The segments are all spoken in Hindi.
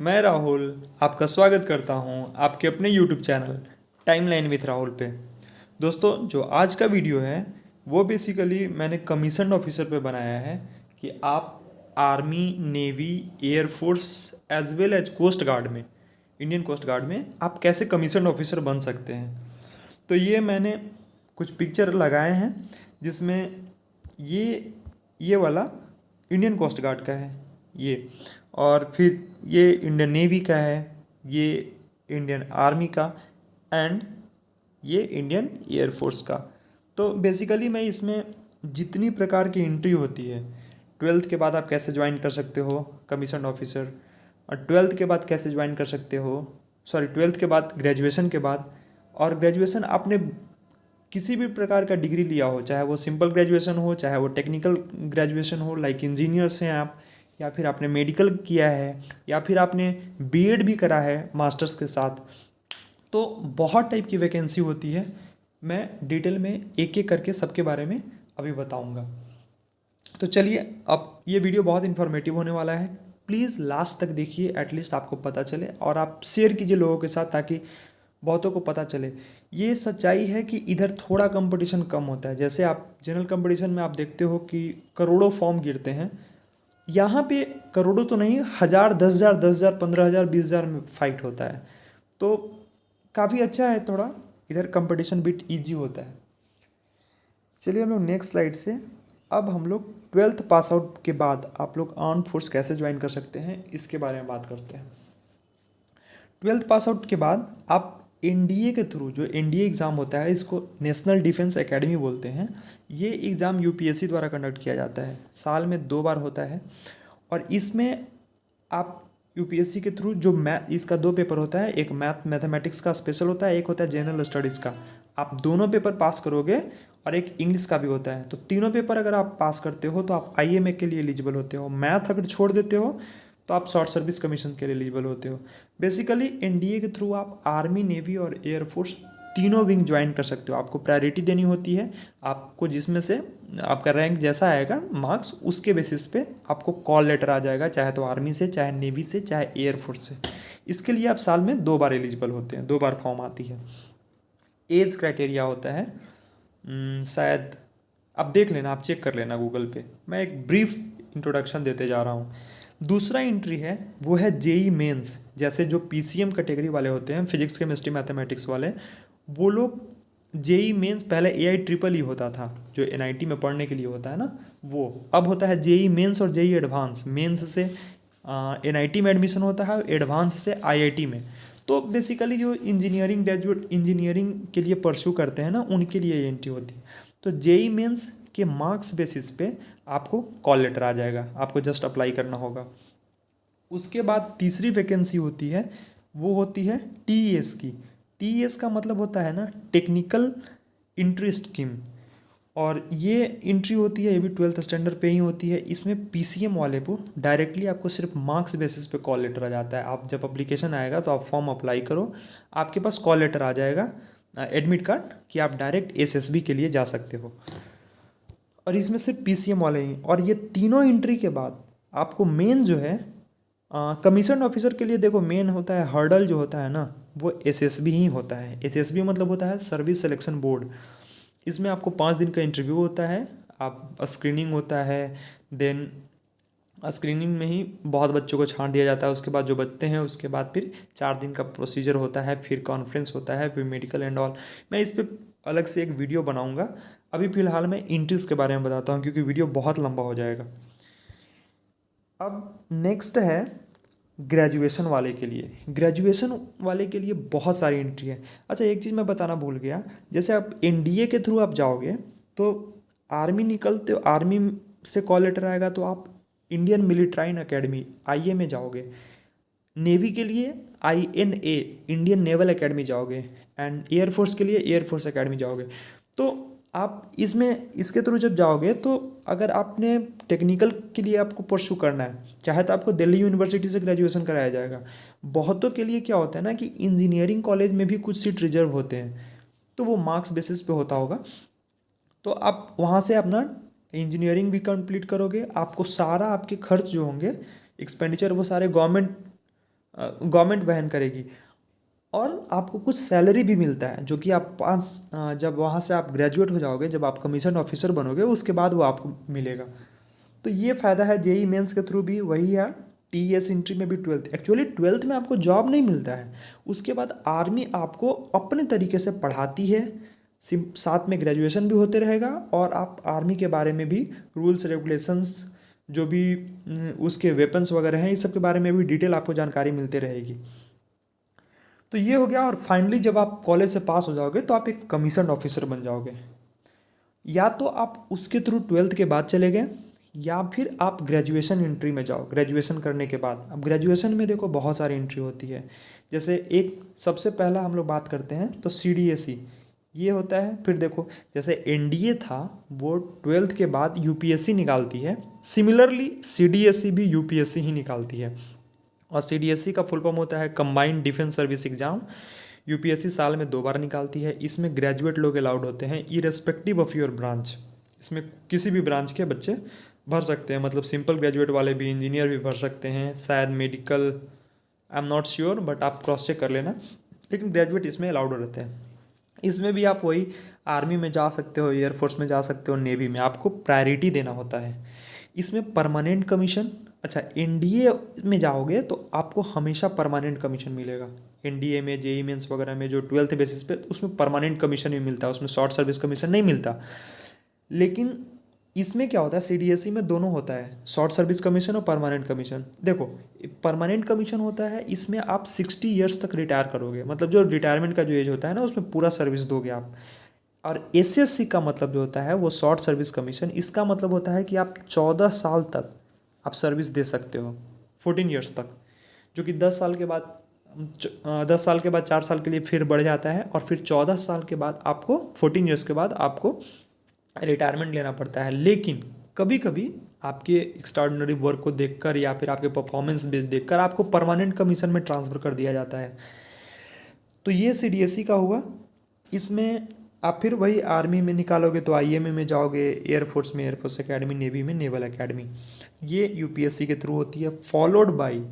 मैं राहुल आपका स्वागत करता हूं आपके अपने YouTube channel timeline with Rahul पे। दोस्तों, जो आज का वीडियो है वो बेसिकली मैंने कमीशन ऑफिसर पे बनाया है कि आप army, navy, air force as well as coast guard में, इंडियन कोस्ट गार्ड में आप कैसे कमीशन ऑफिसर बन सकते हैं। तो ये मैंने कुछ पिक्चर लगाए हैं जिसमें ये वाला इंडियन कोस्ट गार्ड का है ये, और फिर ये इंडियन नेवी का है, ये इंडियन आर्मी का, एंड ये इंडियन एयरफोर्स का। तो बेसिकली मैं इसमें जितनी प्रकार की एंट्री होती है, ट्वेल्थ के बाद आप कैसे ज्वाइन कर सकते हो कमीशन ऑफिसर, और ट्वेल्थ के बाद कैसे ज्वाइन कर सकते हो, सॉरी ट्वेल्थ के बाद, ग्रेजुएशन के बाद, और ग्रेजुएशन आपने किसी भी प्रकार का डिग्री लिया हो, चाहे वो सिंपल ग्रेजुएशन हो, चाहे वो टेक्निकल ग्रेजुएशन हो, लाइक इंजीनियर्स हैं आप, या फिर आपने मेडिकल किया है, या फिर आपने बीएड भी करा है मास्टर्स के साथ। तो बहुत टाइप की वैकेंसी होती है। मैं डिटेल में एक एक करके सबके बारे में अभी बताऊंगा। तो चलिए, अब ये वीडियो बहुत इन्फॉर्मेटिव होने वाला है। प्लीज़ लास्ट तक देखिए, एटलीस्ट आपको पता चले, और आप शेयर कीजिए लोगों के साथ ताकि बहुतों को पता चले। ये सच्चाई है कि इधर थोड़ा कंपटीशन कम होता है। जैसे आप जनरल कंपटीशन में आप देखते हो कि करोड़ों फॉर्म गिरते हैं, यहाँ पे करोड़ों तो नहीं, हज़ार, 10,000, 10,000, 15,000, 20,000 में फाइट होता है। तो काफ़ी अच्छा है, थोड़ा इधर कंपटीशन बिट ईजी होता है। चलिए हम लोग नेक्स्ट स्लाइड से, अब हम लोग ट्वेल्थ पास आउट के बाद आप लोग आर्म फोर्स कैसे ज्वाइन कर सकते हैं इसके बारे में बात करते हैं। ट्वेल्थ पास आउट के बाद आप एनडीए के थ्रू, जो एनडीए एग्ज़ाम होता है, इसको नेशनल डिफेंस एकेडमी बोलते हैं। ये एग्ज़ाम यूपीएससी द्वारा कंडक्ट किया जाता है, साल में 2 बार होता है। और इसमें आप यूपीएससी के थ्रू जो इसका 2 पेपर होता है, एक मैथमेटिक्स का स्पेशल होता है, एक होता है जनरल स्टडीज़ का। आप दोनों पेपर पास करोगे, और एक इंग्लिश का भी होता है। तो तीनों पेपर अगर आप पास करते हो तो आप आईएमए के लिए एलिजिबल होते हो। मैथ अगर छोड़ देते हो तो आप शॉर्ट सर्विस कमीशन के लिए एलिजिबल होते हो। बेसिकली एनडीए के थ्रू आप आर्मी, नेवी और एयरफोर्स तीनों विंग ज्वाइन कर सकते हो। आपको प्रायोरिटी देनी होती है, आपको जिसमें से आपका रैंक जैसा आएगा मार्क्स, उसके बेसिस पे आपको कॉल लेटर आ जाएगा, चाहे तो आर्मी से, चाहे नेवी से, चाहे एयरफोर्स से। इसके लिए आप साल में 2 बार एलिजिबल होते हैं, 2 बार फॉर्म आती है। एज क्राइटेरिया होता है, शायद आप देख लेना, आप चेक कर लेना गूगल पे। मैं एक ब्रीफ इंट्रोडक्शन देते जा रहा हूँ। दूसरा एंट्री है वो है जेई मेंस। जैसे जो पीसीएम कैटेगरी वाले होते हैं, फिजिक्स, केमिस्ट्री, मैथमेटिक्स वाले, वो लोग जेई मेंस, पहले एआई ट्रिपल ई होता था जो एनआईटी में पढ़ने के लिए होता है ना, वो अब होता है जेई मेंस और जेई एडवांस। मेंस से एनआईटी में एडमिशन होता है, एडवांस से आईआईटी में। तो बेसिकली जो इंजीनियरिंग ग्रेजुएट इंजीनियरिंग के लिए परस्यू करते हैं ना, उनके लिए ये एंट्री होती है। तो जेई मेंस के मार्क्स बेसिस पे आपको कॉल लेटर आ जाएगा, आपको जस्ट अप्लाई करना होगा। उसके बाद तीसरी वैकेंसी होती है, वो होती है टीईएस की। टीईएस का मतलब होता है ना, टेक्निकल इंट्री स्कीम। और ये एंट्री होती है, ये भी ट्वेल्थ स्टैंडर्ड पे ही होती है। इसमें पीसीएम वाले को डायरेक्टली आपको सिर्फ मार्क्स बेसिस पे कॉल लेटर आ जाता है। आप जब अप्लीकेशन आएगा तो आप फॉर्म अप्लाई करो, आपके पास कॉल लेटर आ जाएगा, एडमिट कार्ड, कि आप डायरेक्ट एसएसबी के लिए जा सकते हो। और इसमें सिर्फ पीसीएम वाले ही। और ये तीनों एंट्री के बाद आपको मेन जो है कमीशन ऑफिसर के लिए, देखो मेन होता है हर्डल जो होता है ना, वो एसएसबी ही होता है। एसएसबी मतलब होता है सर्विस सिलेक्शन बोर्ड। इसमें आपको 5 दिन का इंटरव्यू होता है, आप स्क्रीनिंग होता है, देन स्क्रीनिंग में ही बहुत बच्चों को छांट दिया जाता है। उसके बाद जो बचते हैं, उसके बाद फिर 4 दिन का प्रोसीजर होता है, फिर कॉन्फ्रेंस होता है, फिर मेडिकल एंड ऑल। मैं इस पर अलग से एक वीडियो बनाऊंगा। अभी फ़िलहाल मैं इंट्रीज के बारे में बताता हूँ क्योंकि वीडियो बहुत लंबा हो जाएगा। अब नेक्स्ट है ग्रेजुएशन वाले के लिए। ग्रेजुएशन वाले के लिए बहुत सारी एंट्री है। अच्छा, एक चीज़ मैं बताना भूल गया, जैसे आप एनडीए के थ्रू आप जाओगे तो आर्मी निकलते हो, आर्मी से कॉल लेटर आएगा तो आप इंडियन मिलिट्राइन अकेडमी, आईए में जाओगे। नेवी के लिए आईएनए, इंडियन नेवल एकेडमी जाओगे, एंड एयरफोर्स के लिए एयरफोर्स एकेडमी जाओगे। तो आप इसमें इसके थ्रू जब जाओगे तो अगर आपने टेक्निकल के लिए आपको परस्यू करना है, चाहे तो आपको दिल्ली यूनिवर्सिटी से ग्रेजुएशन कराया जाएगा। बहुतों के लिए क्या होता है ना कि इंजीनियरिंग कॉलेज में भी कुछ सीट रिजर्व होते हैं, तो वो मार्क्स बेसिस पे होता होगा। तो आप वहाँ से अपना इंजीनियरिंग भी कंप्लीट करोगे, आपको सारा आपके खर्च जो होंगे, एक्सपेंडिचर, वो सारे गवर्नमेंट गवर्नमेंट वहन करेगी। और आपको कुछ सैलरी भी मिलता है जो कि आप जब वहाँ से आप ग्रेजुएट हो जाओगे, जब आप कमीशन ऑफिसर बनोगे, उसके बाद वो आपको मिलेगा। तो ये फ़ायदा है जेई मेंस के थ्रू भी, वही है टीएस एंट्री में भी। ट्वेल्थ, एक्चुअली ट्वेल्थ में आपको जॉब नहीं मिलता है, उसके बाद आर्मी आपको अपने तरीके से पढ़ाती है, साथ में ग्रेजुएशन भी होते रहेगा, और आप आर्मी के बारे में भी रूल्स रेगुलेशंस जो भी उसके वेपन्स वगैरह हैं, इस सब के बारे में भी डिटेल आपको जानकारी मिलती रहेगी। तो ये हो गया। और फाइनली जब आप कॉलेज से पास हो जाओगे तो आप एक कमीशन ऑफिसर बन जाओगे। या तो आप उसके थ्रू ट्वेल्थ के बाद चले गए, या फिर आप ग्रेजुएशन एंट्री में जाओ। ग्रेजुएशन करने के बाद, अब ग्रेजुएशन में देखो बहुत सारी एंट्री होती है। जैसे एक सबसे पहला हम लोग बात करते हैं तो सीडीएसई, ये होता है। फिर देखो जैसे एनडीए था, वो ट्वेल्थ के बाद यूपीएससी निकालती है। सिमिलरली सीडीएसई भी यूपीएससी ही निकालती है। और सीडीएसई का फुल फॉर्म होता है combined defence service exam. UPSC साल में 2 बार निकालती है। इसमें ग्रेजुएट लोग अलाउड होते हैं, इरेस्पेक्टिव ऑफ योर ब्रांच। इसमें किसी भी ब्रांच के बच्चे भर सकते हैं, मतलब सिंपल ग्रेजुएट वाले भी, इंजीनियर भी भर सकते हैं, शायद medical, I am not sure, but आप क्रॉस चेक कर लेना। लेकिन ग्रेजुएट इसमें अलाउड रहते हैं। इसमें भी आप वही आर्मी में जा सकते हो, एयरफोर्स में जा सकते हो, नेवी में, आपको प्रायोरिटी देना होता है। इसमें परमानेंट कमीशन, अच्छा एनडीए में जाओगे तो आपको हमेशा परमानेंट कमीशन मिलेगा। एनडीए में, जेई मेंस वगैरह में जो ट्वेल्थ बेसिस पे, उसमें परमानेंट कमीशन भी मिलता है, उसमें शॉर्ट सर्विस कमीशन नहीं मिलता। लेकिन इसमें क्या होता है, सीडीएसई में दोनों होता है, शॉर्ट सर्विस कमीशन और परमानेंट कमीशन। देखो परमानेंट कमीशन होता है, इसमें आप 60 ईयर्स तक रिटायर करोगे, मतलब जो रिटायरमेंट का जो एज होता है ना, उसमें पूरा सर्विस दोगे आप। और एसएससी का मतलब जो होता है वो शॉर्ट सर्विस कमीशन, इसका मतलब होता है कि आप 14 साल तक आप सर्विस दे सकते हो, 14 ईयर्स तक, जो कि 10 साल के बाद 10 साल के बाद 4 साल के लिए फिर बढ़ जाता है, और फिर 14 साल के बाद आपको, 14 ईयर्स के बाद आपको रिटायरमेंट लेना पड़ता है। लेकिन कभी कभी आपके एक्स्ट्राऑर्डिनरी वर्क को देखकर या फिर आपके परफॉर्मेंस बेस देखकर आपको परमानेंट कमीशन में ट्रांसफ़र कर दिया जाता है। तो ये सीडीएसई का हुआ। इसमें आप फिर वही आर्मी में निकालोगे तो आईएमए में जाओगे, एयरफोर्स में एयरफोर्स एकेडमी, नेवी में नेवल एकेडमी, ये यूपीएससी के थ्रू होती है। Followed by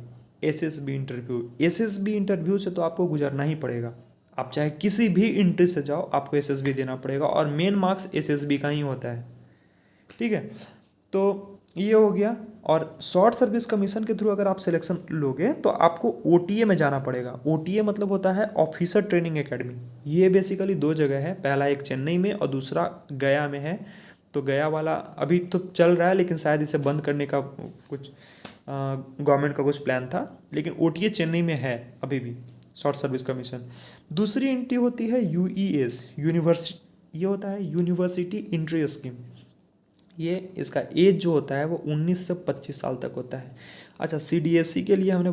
SSB interview. SSB interview से तो आपको गुजरना ही पड़ेगा, आप चाहे किसी भी इंट्री से जाओ आपको एसएसबी देना पड़ेगा, और मेन मार्क्स एसएसबी का ही होता है। ठीक है, तो ये हो गया। और शॉर्ट सर्विस कमीशन के थ्रू अगर आप सिलेक्शन लोगे तो आपको ओटीए में जाना पड़ेगा। ओटीए मतलब होता है ऑफिसर ट्रेनिंग एकेडमी। ये बेसिकली 2 जगह है, पहला एक चेन्नई में और दूसरा गया में है। तो गया वाला अभी तो चल रहा है, लेकिन शायद इसे बंद करने का कुछ गवर्नमेंट का कुछ प्लान था, लेकिन ओटीए चेन्नई में है अभी भी, शॉर्ट सर्विस कमीशन। दूसरी एंट्री होती है यूईएस, यूनिवर्सिटी, ये होता है यूनिवर्सिटी एंट्री स्कीम। ये इसका एज जो होता है वो 19 से 25 साल तक होता है। अच्छा सीडीएसई के लिए हमने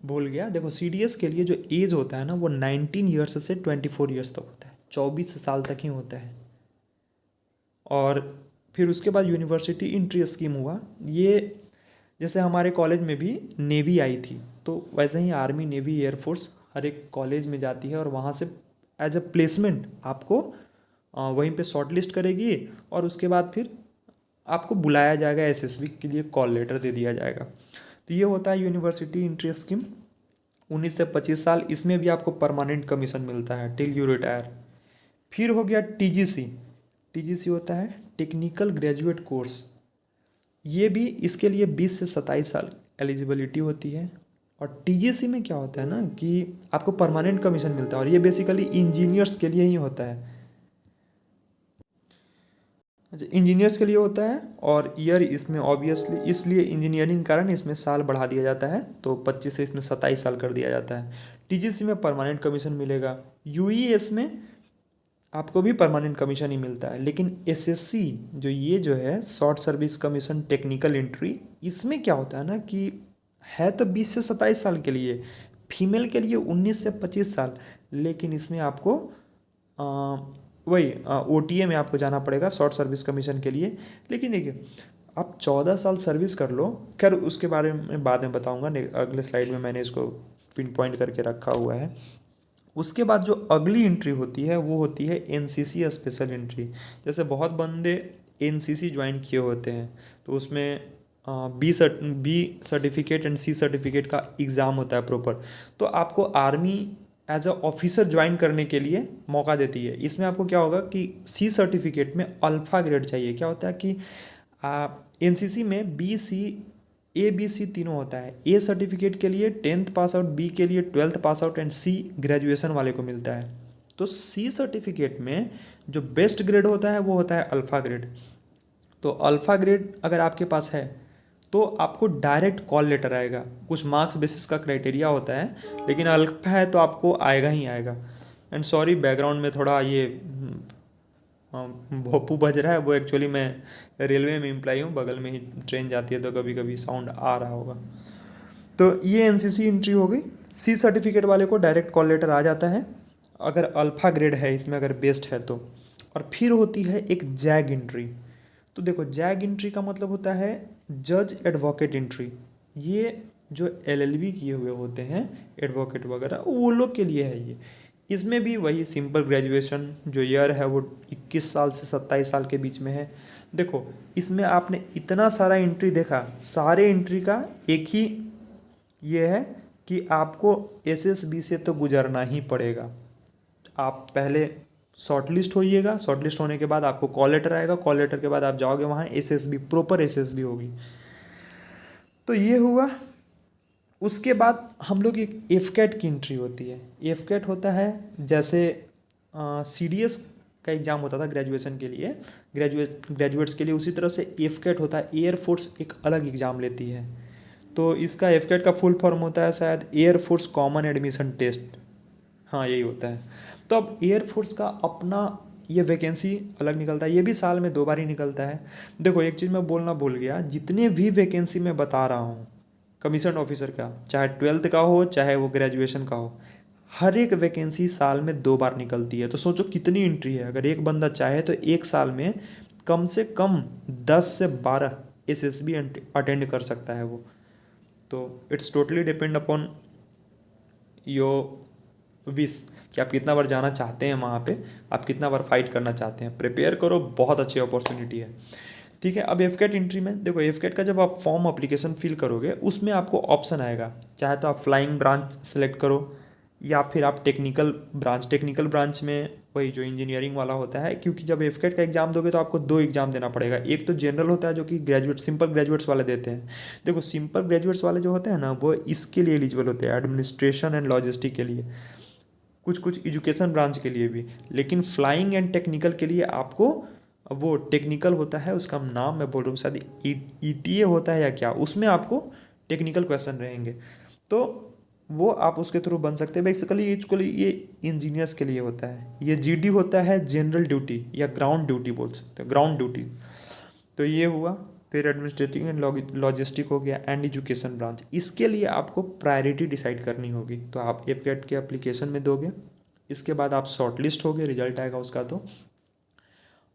भूल गया, देखो सीडीएस के लिए जो एज होता है ना वो 19 ईयर्स से 24 ईयर्स तक होता है, 24 साल तक ही होता है। और फिर उसके बाद यूनिवर्सिटी एंट्री स्कीम हुआ। ये जैसे हमारे कॉलेज में भी नेवी आई थी, तो वैसे ही आर्मी, नेवी, एयरफोर्स हर एक कॉलेज में जाती है, और वहाँ से एज अ प्लेसमेंट आपको वहीं पे शॉर्टलिस्ट करेगी, और उसके बाद फिर आपको बुलाया जाएगा एसएसबी के लिए, कॉल लेटर दे दिया जाएगा। तो ये होता है यूनिवर्सिटी एंट्री स्कीम, 19 से 25 साल। इसमें भी आपको परमानेंट कमीशन मिलता है टिल यू रिटायर। फिर हो गया टीजीसी। टीजीसी होता है टेक्निकल ग्रेजुएट कोर्स। ये भी, इसके लिए 20 से 27 साल एलिजिबिलिटी होती है। और टीजीसी में क्या होता है ना कि आपको परमानेंट कमीशन मिलता है, और ये बेसिकली इंजीनियर्स के लिए ही होता है। अच्छा इंजीनियर्स के लिए होता है, और ईयर इसमें ऑब्वियसली इसलिए इंजीनियरिंग कारण इसमें साल बढ़ा दिया जाता है, तो 25 से इसमें 27 साल कर दिया जाता है। टीजीसी में परमानेंट कमीशन मिलेगा। यूईएस में आपको भी परमानेंट कमीशन ही मिलता है। लेकिन एसएससी जो, ये जो है short service commission technical entry, इसमें क्या होता है ना कि है तो 20 से 27 साल के लिए, फीमेल के लिए 19 से 25 साल, लेकिन इसमें आपको वही ओटीए में आपको जाना पड़ेगा शॉर्ट सर्विस कमीशन के लिए। लेकिन देखिए आप 14 साल सर्विस कर लो, खैर उसके बारे में बाद में बताऊंगा, अगले स्लाइड में मैंने इसको पिन पॉइंट करके रखा हुआ है। उसके बाद जो अगली एंट्री होती है वो होती है एनसीसी स्पेशल एंट्री। जैसे बहुत बंदे एनसीसी ज्वाइन किए होते हैं, तो उसमें B certificate and C certificate का एग्ज़ाम होता है प्रॉपर। तो आपको army as a officer join करने के लिए मौका देती है। इसमें आपको क्या होगा कि सी सर्टिफिकेट में अल्फ़ा ग्रेड चाहिए। क्या होता है कि एनसीसी में बी सी तीनों होता है। ए सर्टिफिकेट के लिए 10th पास आउट, बी के लिए 12th pass out and C graduation वाले को मिलता है। तो सी सर्टिफिकेट में जो बेस्ट ग्रेड होता है वो होता है अल्फ़ा ग्रेड। तो अल्फ़ा ग्रेड अगर आपके पास है तो आपको डायरेक्ट कॉल लेटर आएगा। कुछ मार्क्स बेसिस का क्राइटेरिया होता है, लेकिन अल्फ़ा है तो आपको आएगा ही आएगा। एंड सॉरी, बैकग्राउंड में थोड़ा ये भोपू बज रहा है। वो एक्चुअली मैं रेलवे में एम्प्लॉई हूँ, बगल में ही ट्रेन जाती है तो कभी कभी साउंड आ रहा होगा। तो ये एनसीसी एंट्री हो गई। सी सर्टिफिकेट वाले को डायरेक्ट कॉल लेटर आ जाता है अगर अल्फ़ा ग्रेड है इसमें, अगर बेस्ट है तो। और फिर होती है एक जैग एंट्री। तो देखो, जैग एंट्री का मतलब होता है जज एडवोकेट एंट्री। ये जो एलएलबी किए हुए होते हैं, एडवोकेट वगैरह, वो लोग के लिए है ये। इसमें भी वही सिंपल ग्रेजुएशन, जो ईयर है वो 21 साल से 27 साल के बीच में है। देखो, इसमें आपने इतना सारा एंट्री देखा, सारे एंट्री का एक ही ये है कि आपको एसएसबी से तो गुजरना ही पड़ेगा। आप पहले शॉर्टलिस्ट होइएगा, शॉर्टलिस्ट होने के बाद आपको कॉल लेटर आएगा, कॉल लेटर के बाद आप जाओगे वहाँ, एसएसबी प्रॉपर एसएसबी होगी। तो ये हुआ। उसके बाद हम लोग एक एफकेट की एंट्री होती है। एफकेट होता है जैसे सीडीएस का एग्ज़ाम होता था ग्रेजुएशन के लिए, ग्रेजुएट्स के लिए, उसी तरह से एफकेट होता है। एयरफोर्स एक अलग एग्ज़ाम लेती है। तो इसका एफकेट का फुल फॉर्म होता है शायद एयरफोर्स कॉमन एडमिशन टेस्ट। हाँ, यही होता है। तो अब एयरफोर्स का अपना ये वैकेंसी अलग निकलता है। ये भी साल में 2 बार ही निकलता है। देखो, एक चीज़ मैं बोलना भूल गया, जितने भी वैकेंसी मैं बता रहा हूँ कमीशन ऑफिसर का, चाहे 12th का हो चाहे वो ग्रेजुएशन का हो, हर एक वैकेंसी साल में 2 बार निकलती है। तो सोचो कितनी एंट्री है। अगर एक बंदा चाहे तो एक साल में कम से कम 10 से 12 एसएसबी अटेंड कर सकता है वो। तो it's totally depend upon your wish कि आप कितना बार जाना चाहते हैं वहाँ पे, आप कितना बार फाइट करना चाहते हैं। प्रिपेयर करो, बहुत अच्छी अपॉर्चुनिटी है। ठीक है। अब एफकेट एंट्री में देखो, एफकेट का जब आप फॉर्म अप्लीकेशन फिल करोगे उसमें आपको ऑप्शन आएगा, चाहे तो आप फ्लाइंग ब्रांच सेलेक्ट करो या फिर आप टेक्निकल ब्रांच में वही जो इंजीनियरिंग वाला होता है। क्योंकि जब एफकेट का एग्जाम दोगे तो आपको 2 एग्जाम देना पड़ेगा। एक तो जनरल होता है जो कि सिंपल ग्रेजुएट्स वाले देते हैं। देखो, सिंपल ग्रेजुएट्स वाले जो होते हैं ना, वो इसके लिए एलिजिबल होते हैं, एडमिनिस्ट्रेशन एंड लॉजिस्टिक के लिए, कुछ कुछ एजुकेशन ब्रांच के लिए भी। लेकिन फ्लाइंग एंड टेक्निकल के लिए आपको, वो टेक्निकल होता है, उसका नाम मैं बोल रहा हूँ शायद ईटीए होता है या क्या, उसमें आपको टेक्निकल क्वेश्चन रहेंगे। तो वो आप उसके थ्रू बन सकते हैं। बेसिकली ये इंजीनियर्स के लिए होता है। ये जीडी होता है जनरल ड्यूटी या ग्राउंड ड्यूटी बोल सकते हैं, ग्राउंड ड्यूटी। तो ये हुआ। फिर एडमिनिस्ट्रेटिव एंड लॉजिस्टिक हो गया, एंड एजुकेशन ब्रांच। इसके लिए आपको प्रायोरिटी डिसाइड करनी होगी। तो आप एपकेट के एप्लीकेशन में दोगे, इसके बाद आप शॉर्टलिस्ट होगे, रिजल्ट आएगा उसका, तो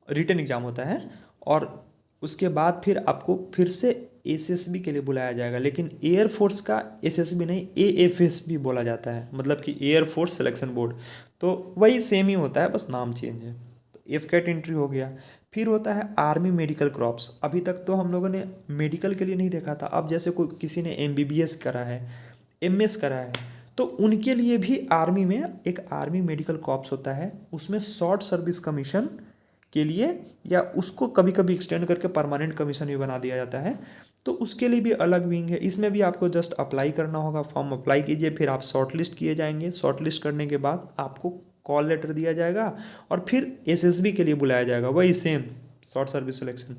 रिटन एग्ज़ाम होता है। और उसके बाद फिर आपको फिर से एसएसबी के लिए बुलाया जाएगा। लेकिन एयरफोर्स का एसएसबी नहीं, एएफएसबी बोला जाता है, मतलब कि एयरफोर्स सिलेक्शन बोर्ड। तो वही सेम ही होता है, बस नाम चेंज है। तो एफकेट एंट्री हो गया। फिर होता है आर्मी मेडिकल क्रॉप्स। अभी तक तो हम लोगों ने मेडिकल के लिए नहीं देखा था। अब जैसे कोई किसी ने एमबीबीएस करा है, एमएस करा है, तो उनके लिए भी आर्मी में एक आर्मी मेडिकल कॉर्प्स होता है। उसमें शॉर्ट सर्विस कमीशन के लिए, या उसको कभी कभी एक्सटेंड करके परमानेंट कमीशन भी बना दिया जाता है, तो उसके लिए भी अलग विंग है। इसमें भी आपको जस्ट अप्लाई करना होगा, फॉर्म अप्लाई कीजिए, फिर आप शॉर्टलिस्ट किए जाएंगे। शॉर्टलिस्ट करने के बाद आपको कॉल लेटर दिया जाएगा और फिर एसएसबी के लिए बुलाया जाएगा। वही सेम शॉर्ट सर्विस सिलेक्शन।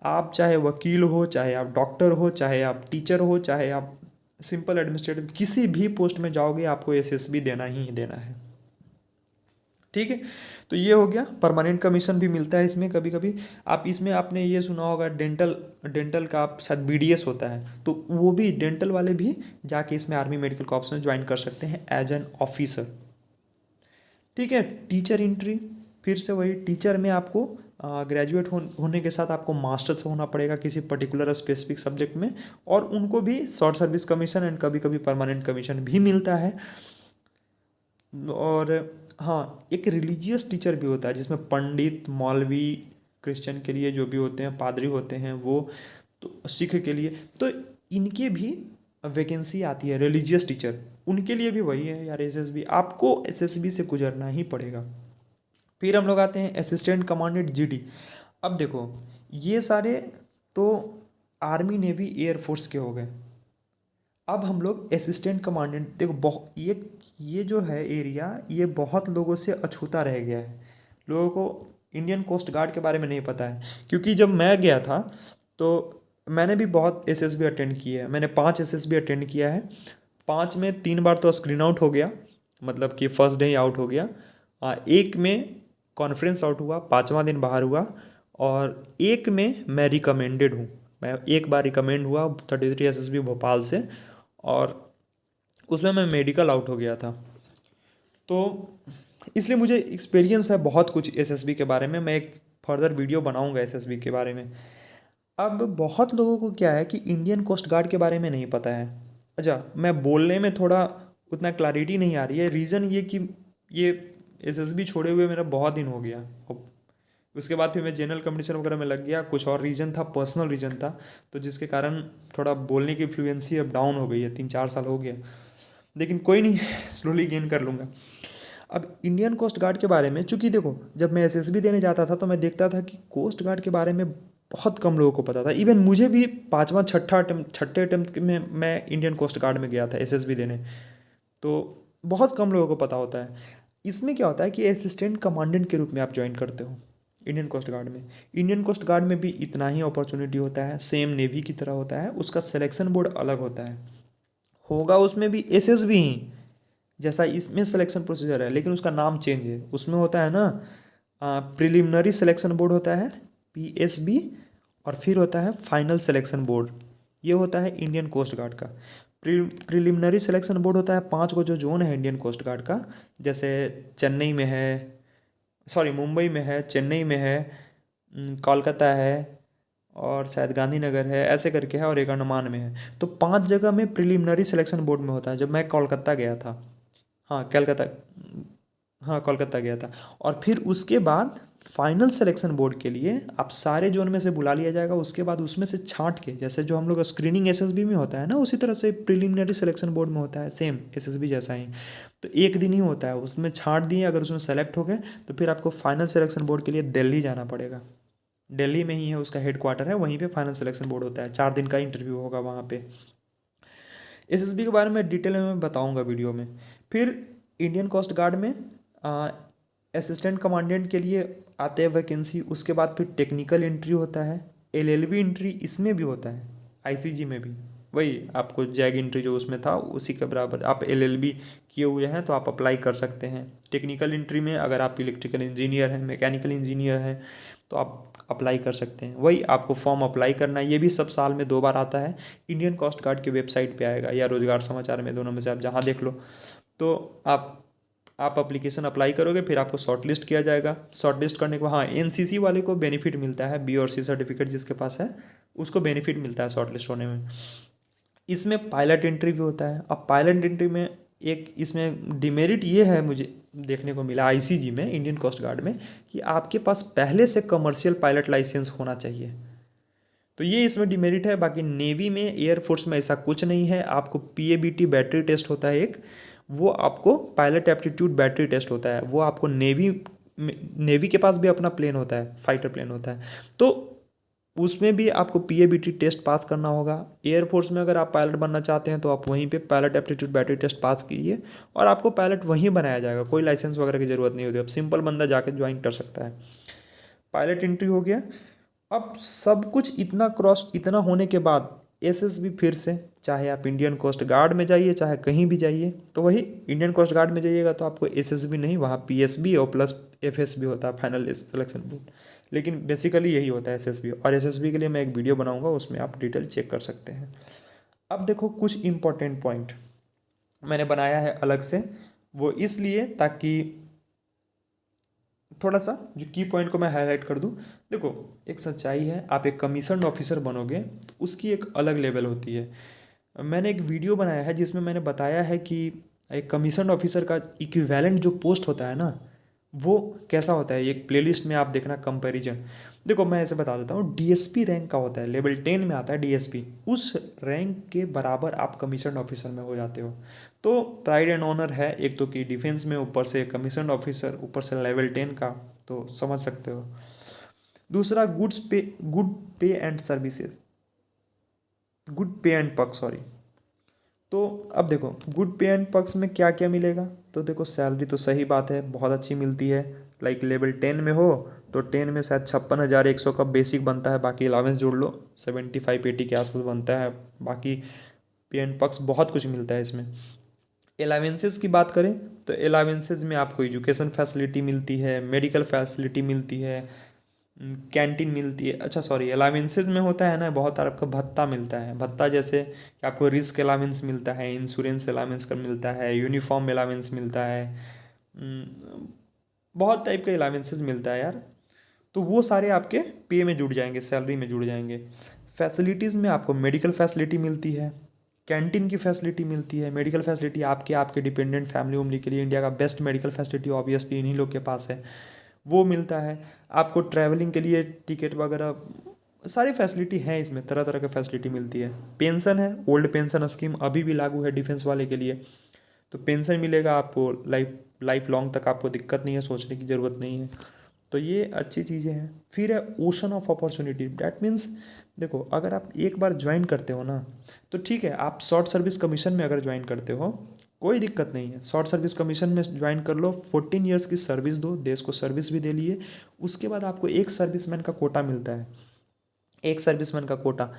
आप चाहे वकील हो, चाहे आप डॉक्टर हो, चाहे आप टीचर हो, चाहे आप सिंपल एडमिनिस्ट्रेटिव, किसी भी पोस्ट में जाओगे आपको एसएसबी देना ही देना है। ठीक है। तो ये हो गया। परमानेंट कमीशन भी मिलता है इसमें कभी कभी। आप इसमें आपने ये सुना होगा डेंटल का आप शायद बीडीएस होता है, तो वो भी डेंटल वाले भी जाके इसमें आर्मी मेडिकल कॉर्प्स में ज्वाइन कर सकते हैं एज एन ऑफिसर। ठीक है। टीचर एंट्री, फिर से वही टीचर में आपको ग्रेजुएट होने के साथ आपको मास्टर्स होना पड़ेगा किसी पर्टिकुलर स्पेसिफिक सब्जेक्ट में, और उनको भी शॉर्ट सर्विस कमीशन एंड कभी कभी परमानेंट कमीशन भी मिलता है। और हाँ, एक रिलीजियस टीचर भी होता है जिसमें पंडित, मौलवी, क्रिश्चियन के लिए जो भी होते हैं, पादरी होते हैं वो। तो सिख के लिए तो इनके भी वैकेंसी आती है, रिलीजियस टीचर, उनके लिए भी वही है यार एसएसबी, आपको एसएसबी से गुजरना ही पड़ेगा। फिर हम लोग आते हैं असिस्टेंट कमांडेंट जीडी। अब देखो ये सारे तो आर्मी नेवी एयरफोर्स के हो गए। अब हम लोग असिस्टेंट कमांडेंट, देखो बहुत ये जो है एरिया, ये बहुत लोगों से अछूता रह गया है। लोगों को इंडियन कोस्ट गार्ड के बारे में नहीं पता है, क्योंकि जब मैं गया था तो मैंने भी बहुत एसएसबी अटेंड किए हैं। मैंने 5 एसएसबी अटेंड किया है। 5 में 3 बार तो स्क्रीन आउट हो गया, मतलब कि फर्स्ट डे ही आउट हो गया। एक में कॉन्फ्रेंस आउट हुआ, 5वां दिन बाहर हुआ, और एक में मैं रिकमेंडेड हूँ। मैं एक बार रिकमेंड हुआ 33 एसएसबी भोपाल से, और उसमें मैं मेडिकल आउट हो गया था। तो इसलिए मुझे एक्सपीरियंस है बहुत कुछ एसएसबी के बारे में। मैं एक फर्दर वीडियो बनाऊंगा एसएसबी के बारे में। अब बहुत लोगों को क्या है कि इंडियन कोस्ट गार्ड के बारे में नहीं पता है। अच्छा, मैं बोलने में थोड़ा उतना क्लैरिटी नहीं आ रही है, रीज़न ये कि ये एसएसबी छोड़े हुए मेरा बहुत दिन हो गया। और उसके बाद फिर मैं जनरल कंपटीशन वगैरह में लग गया, कुछ और रीज़न था, पर्सनल रीज़न था, तो जिसके कारण थोड़ा बोलने की फ्लुएंसी अब डाउन हो गई है, 3-4 साल हो गया। लेकिन कोई नहीं, स्लोली गेन कर लूँगा। अब इंडियन कोस्ट गार्ड के बारे में, चूंकि देखो जब मैं एसएसबी देने जाता था तो मैं देखता था कि कोस्ट गार्ड के बारे में बहुत कम लोगों को पता था। इवन मुझे भी 5वां छठे अटेम्प्ट में मैं इंडियन कोस्ट गार्ड में गया था एसएसबी देने, तो बहुत कम लोगों को पता होता है। इसमें क्या होता है कि असिस्टेंट कमांडेंट के रूप में आप ज्वाइन करते हो इंडियन कोस्ट गार्ड में। इंडियन कोस्ट गार्ड में भी इतना ही अपॉर्चुनिटी होता है, सेम नेवी की तरह होता है। उसका सिलेक्शन बोर्ड अलग होता है, होगा उसमें भी एसएसबी ही जैसा इसमें सिलेक्शन प्रोसीजर है, लेकिन उसका नाम चेंज है। उसमें होता है ना प्रिलिमिनरी सिलेक्शन बोर्ड होता है पीएसबी, और फिर होता है फाइनल सिलेक्शन बोर्ड। ये होता है इंडियन कोस्ट गार्ड का। प्रिलिमिनरी सिलेक्शन बोर्ड होता है 5 को जो जोन है इंडियन कोस्ट गार्ड का, जैसे चेन्नई में है, सॉरी मुंबई में है, चेन्नई में है, कोलकाता है, और शायद गांधीनगर है, ऐसे करके है, और एक अंडमान में है। तो 5 जगह में प्रिलिमिनरी सिलेक्शन बोर्ड में होता है। जब मैं कोलकाता गया था, हाँ कलकत्ता, हाँ कोलकाता गया था, और फिर उसके बाद फाइनल सिलेक्शन बोर्ड के लिए आप सारे जोन में से बुला लिया जाएगा। उसके बाद उसमें से छांट के, जैसे जो हम लोग स्क्रीनिंग एसएसबी में होता है ना, उसी तरह से प्रिलिमिनरी सिलेक्शन बोर्ड में होता है, सेम एसएसबी जैसा ही। तो एक दिन ही होता है, उसमें छांट दिए, अगर उसमें सेलेक्ट हो गए तो फिर आपको फाइनल सिलेक्शन बोर्ड के लिए दिल्ली जाना पड़ेगा। दिल्ली में ही है उसका हेड क्वार्टर है, वहीं पे फाइनल सिलेक्शन बोर्ड होता है। 4 दिन का इंटरव्यू होगा वहाँ पे। एसएसबी के बारे में डिटेल में मैं बताऊंगा वीडियो में। फिर इंडियन कोस्ट गार्ड में असिस्टेंट कमांडेंट के लिए आते हैं वैकेंसी। उसके बाद फिर टेक्निकल एंट्री होता है, एलएलबी एंट्री इसमें भी होता है, आईसीजी में भी वही आपको जैग एंट्री जो उसमें था उसी के बराबर। आप एलएलबी किए हुए हैं तो आप अप्लाई कर सकते हैं। टेक्निकल एंट्री में अगर आप इलेक्ट्रिकल इंजीनियर हैं, मैकेनिकल इंजीनियर हैं, तो आप अप्लाई कर सकते हैं। वही आपको फॉर्म अप्लाई करना है, ये भी सब साल में 2 बार आता है। इंडियन कोस्ट गार्ड की वेबसाइट पे आएगा या रोजगार समाचार में, दोनों में से आप जहाँ देख लो। तो आप अप्लीकेशन अप्लाई करोगे, फिर आपको शॉर्ट लिस्ट किया जाएगा। शॉर्ट लिस्ट करने के बाद हाँ एनसीसी वाले को बेनिफिट मिलता है, बी और सी सर्टिफिकेट जिसके पास है उसको बेनिफिट मिलता है शॉर्ट लिस्ट होने में। इसमें पायलट एंट्री भी होता है। अब पायलट एंट्री में एक इसमें डिमेरिट ये है मुझे देखने को मिला आईसीजी में, इंडियन कोस्ट गार्ड में, कि आपके पास पहले से कमर्शियल पायलट लाइसेंस होना चाहिए। तो ये इसमें डिमेरिट है। बाकी नेवी में, एयरफोर्स में ऐसा कुछ नहीं है। आपको पीएबीटी बैटरी टेस्ट होता है एक, वो आपको पायलट एप्टीट्यूड बैटरी टेस्ट होता है, वो आपको नेवी के पास भी अपना प्लेन होता है, फाइटर प्लेन होता है, तो उसमें भी आपको पीएबीटी टेस्ट पास करना होगा। एयरफोर्स में अगर आप पायलट बनना चाहते हैं तो आप वहीं पे pilot aptitude battery test pass कीजिए, और आपको पायलट वहीं बनाया जाएगा। कोई लाइसेंस वगैरह की ज़रूरत नहीं होती, अब सिंपल बंदा जाके ज्वाइन कर सकता है। पायलट एंट्री हो गया। अब सब कुछ इतना होने के बाद एसएसबी फिर से, चाहे आप इंडियन कोस्ट गार्ड में जाइए चाहे कहीं भी जाइए, तो वही इंडियन कोस्ट गार्ड में जाइएगा तो आपको एसएसबी नहीं, वहाँ पीएसबी और प्लस एफएसबी होता है, फाइनल सिलेक्शन बोर्ड। लेकिन बेसिकली यही होता है एसएसबी। और एसएसबी के लिए मैं एक वीडियो बनाऊंगा, उसमें आप डिटेल चेक कर सकते हैं। अब देखो कुछ इंपॉर्टेंट पॉइंट मैंने बनाया है अलग से, वो इसलिए ताकि थोड़ा सा जो की पॉइंट को मैं हाईलाइट कर दूं। देखो एक सच्चाई है, आप एक कमीशन्ड ऑफिसर बनोगे तो उसकी एक अलग लेवल होती है। मैंने एक वीडियो बनाया है जिसमें मैंने बताया है कि एक कमीशन्ड ऑफिसर का इक्विवेलेंट जो पोस्ट होता है ना, वो कैसा होता है, एक प्लेलिस्ट में आप देखना कंपैरिजन। देखो मैं ऐसे बता देता हूँ, डीएसपी रैंक का होता है, लेवल 10 में आता है डीएसपी, उस रैंक के बराबर आप कमीशन ऑफिसर में हो जाते हो। तो प्राइड एंड ऑनर है एक तो कि डिफेंस में, ऊपर से कमीशन ऑफिसर, ऊपर से लेवल 10 का, तो समझ सकते हो। दूसरा गुड पे एंड सर्विसेज, गुड पे एंड पर्क, सॉरी। तो अब देखो गुड पे एंड पर्क्स में क्या क्या मिलेगा, तो देखो सैलरी तो सही बात है बहुत अच्छी मिलती है। लाइक लेवल 10 में हो तो 10 में शायद 56,100 का बेसिक बनता है, बाकी अलावेंस जोड़ लो 75-80 के आसपास बनता है। बाकी पे एंड पर्क्स बहुत कुछ मिलता है इसमें। अलावेंसेस की बात करें तो अलावेंसेस में आपको एजुकेशन फैसिलिटी मिलती है, मेडिकल फैसिलिटी मिलती है, कैंटीन मिलती है। अच्छा सॉरी, अलावेंसेज में होता है ना बहुत आपका भत्ता मिलता है, भत्ता जैसे कि आपको रिस्क अलावेंस मिलता है, इंश्योरेंस अलावेंस का मिलता है, यूनिफॉर्म अलावेंस मिलता है, बहुत टाइप के अलावेंसेज मिलता है यार। तो वो सारे आपके पे में जुड़ जाएंगे, सैलरी में जुड़ जाएंगे। फैसिलिटीज़ में आपको मेडिकल फैसिलिटी मिलती है, कैंटीन की फैसिलिटी मिलती है, मेडिकल फैसिलिटी आपके आपके डिपेंडेंट फैमिली उमली के लिए इंडिया का बेस्ट मेडिकल फैसिलिटी ऑब्वियसली इन्हीं लोग के पास है, वो मिलता है। आपको ट्रैवलिंग के लिए टिकट वगैरह सारी फैसिलिटी हैं इसमें, तरह तरह की फैसिलिटी मिलती है। पेंशन है, ओल्ड पेंशन स्कीम अभी भी लागू है डिफेंस वाले के लिए, तो पेंशन मिलेगा आपको लाइफ लाइफ लॉन्ग तक, आपको दिक्कत नहीं है, सोचने की ज़रूरत नहीं है। तो ये अच्छी चीज़ें हैं। फिर है ocean of opportunity, that means देखो अगर आप एक बार ज्वाइन करते हो ना, तो ठीक है आप शॉर्ट सर्विस कमीशन में अगर ज्वाइन करते हो कोई दिक्कत नहीं है, शॉर्ट सर्विस कमीशन में ज्वाइन कर लो, 14 ईयर्स की सर्विस दो, देश को सर्विस भी दे लिए, उसके बाद आपको एक सर्विसमैन का कोटा मिलता है, एक सर्विसमैन का कोटा।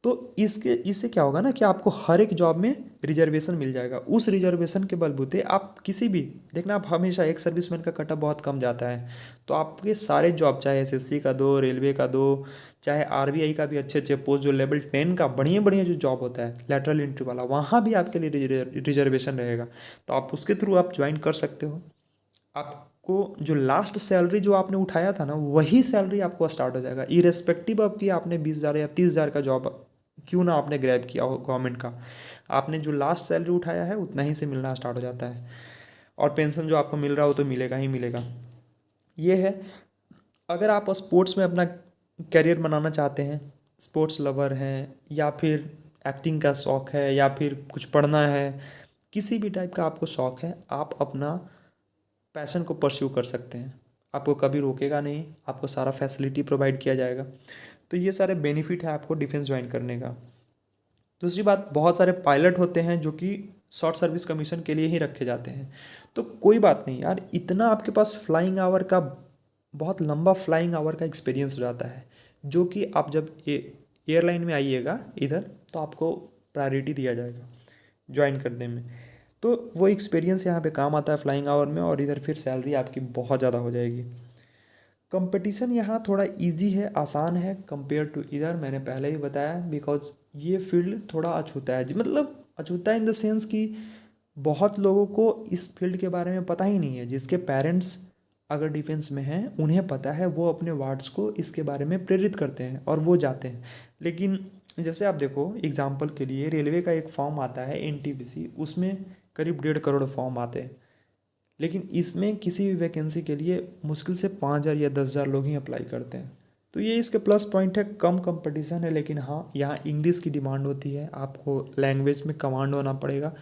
तो इससे क्या होगा ना कि आपको हर एक जॉब में रिजर्वेशन मिल जाएगा, उस रिजर्वेशन के बलबूते आप किसी भी, देखना आप हमेशा एक सर्विसमैन का कटा बहुत कम जाता है, तो आपके सारे जॉब चाहे एसएससी का दो, रेलवे का दो, चाहे आरबीआई का भी अच्छे अच्छे पोस्ट, जो लेवल 10 का बढ़िया बढ़िया जो जॉब होता है लेटरल एंट्री वाला, वहाँ भी आपके लिए रिजर्वेशन रहेगा, तो आप उसके थ्रू आप ज्वाइन कर सकते हो। आपको जो लास्ट सैलरी जो आपने उठाया था ना, वही सैलरी आपको स्टार्ट हो जाएगा, इरेस्पेक्टिव ऑफ कि आपने 20,000 या 30,000 का जॉब क्यों ना आपने ग्रैब किया हो गवर्नमेंट का, आपने जो लास्ट सैलरी उठाया है उतना ही से मिलना स्टार्ट हो जाता है। और पेंशन जो आपको मिल रहा हो तो मिलेगा ही मिलेगा। ये है, अगर आप स्पोर्ट्स में अपना करियर बनाना चाहते हैं, स्पोर्ट्स लवर हैं, या फिर एक्टिंग का शौक़ है, या फिर कुछ पढ़ना है, किसी भी टाइप का आपको शौक़ है, आप अपना पैशन को परस्यू कर सकते हैं, आपको कभी रोकेगा नहीं, आपको सारा फैसिलिटी प्रोवाइड किया जाएगा। तो ये सारे बेनिफिट है आपको डिफेंस ज्वाइन करने का। दूसरी बात, बहुत सारे पायलट होते हैं जो कि शॉर्ट सर्विस कमीशन के लिए ही रखे जाते हैं, तो कोई बात नहीं यार, इतना आपके पास फ्लाइंग आवर का, बहुत लंबा फ्लाइंग आवर का एक्सपीरियंस हो जाता है, जो कि आप जब एयरलाइन में आइएगा इधर, तो आपको प्रायोरिटी दिया जाएगा ज्वाइन करने में। तो वो एक्सपीरियंस यहाँ पे काम आता है फ्लाइंग आवर में, और इधर फिर सैलरी आपकी बहुत ज़्यादा हो जाएगी। कंपटीशन यहाँ थोड़ा इजी है, आसान है कंपेयर टू इधर, मैंने पहले ही बताया, बिकॉज ये फील्ड थोड़ा अछूता है, मतलब अछूता इन द सेंस कि बहुत लोगों को इस फील्ड के बारे में पता ही नहीं है, जिसके पेरेंट्स अगर डिफेंस में हैं उन्हें पता है, वो अपने वार्ड्स को इसके बारे में प्रेरित करते हैं और वो जाते हैं। लेकिन जैसे आप देखो एग्जाम्पल के लिए, रेलवे का एक फॉर्म आता है एनटीपीसी, उसमें करीब 1.5 करोड़ फॉर्म आते हैं, लेकिन इसमें किसी भी वैकेंसी के लिए मुश्किल से 5,000 या 10,000 लोग ही अप्लाई करते हैं। तो ये इसके प्लस पॉइंट है, कम कंपटीशन है, लेकिन हाँ यहाँ इंग्लिश की डिमांड होती है, आपको लैंग्वेज में कमांड होना पड़ेगा,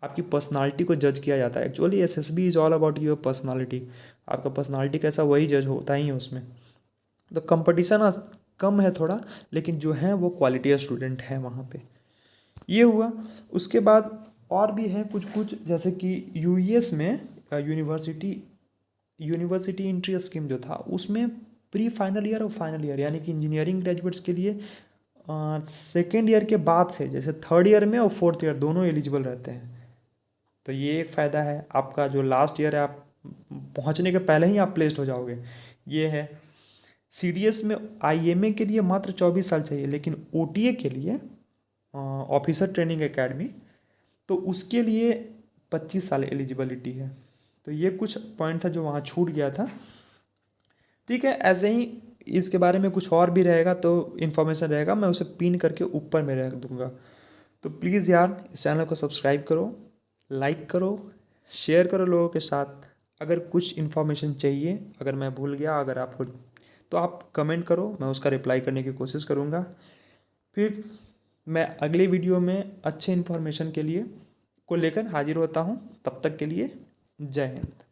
आपकी पर्सनालिटी को जज किया जाता है। Actually SSB is all about your personality, आपका पर्सनालिटी कैसा वही जज होता ही है उसमें। तो कंपटीशन कम है थोड़ा, लेकिन जो है वो क्वालिटी स्टूडेंट हैं वहाँ पे। ये हुआ। उसके बाद और भी हैं कुछ कुछ, जैसे कि यूएस में यूनिवर्सिटी यूनिवर्सिटी एंट्री स्कीम जो था, उसमें प्री फाइनल ईयर और फाइनल ईयर यानी कि इंजीनियरिंग ग्रेजुएट्स के लिए सेकेंड ईयर के बाद से, जैसे थर्ड ईयर में और फोर्थ ईयर दोनों एलिजिबल रहते हैं। तो ये एक फ़ायदा है, आपका जो लास्ट ईयर है आप पहुंचने के पहले ही आप प्लेस्ड हो जाओगे, ये है। सीडीएस में आईएमए के लिए मात्र 24 साल चाहिए, लेकिन ओटीए के लिए ऑफिसर ट्रेनिंग एकेडमी, तो उसके लिए 25 साल एलिजिबिलिटी है। तो ये कुछ पॉइंट था जो वहाँ छूट गया था। ठीक है, ऐसे ही इसके बारे में कुछ और भी रहेगा तो इन्फॉर्मेशन रहेगा, मैं उसे पिन करके ऊपर में रख दूँगा। तो प्लीज़ यार इस चैनल को सब्सक्राइब करो, लाइक करो, शेयर करो लोगों के साथ, अगर कुछ इन्फॉर्मेशन चाहिए, अगर मैं भूल गया, अगर आपको, तो आप कमेंट करो, मैं उसका रिप्लाई करने की कोशिश करूँगा। फिर मैं अगले वीडियो में अच्छे इन्फॉर्मेशन के लिए को लेकर हाजिर होता हूँ। तब तक के लिए जय हिंद।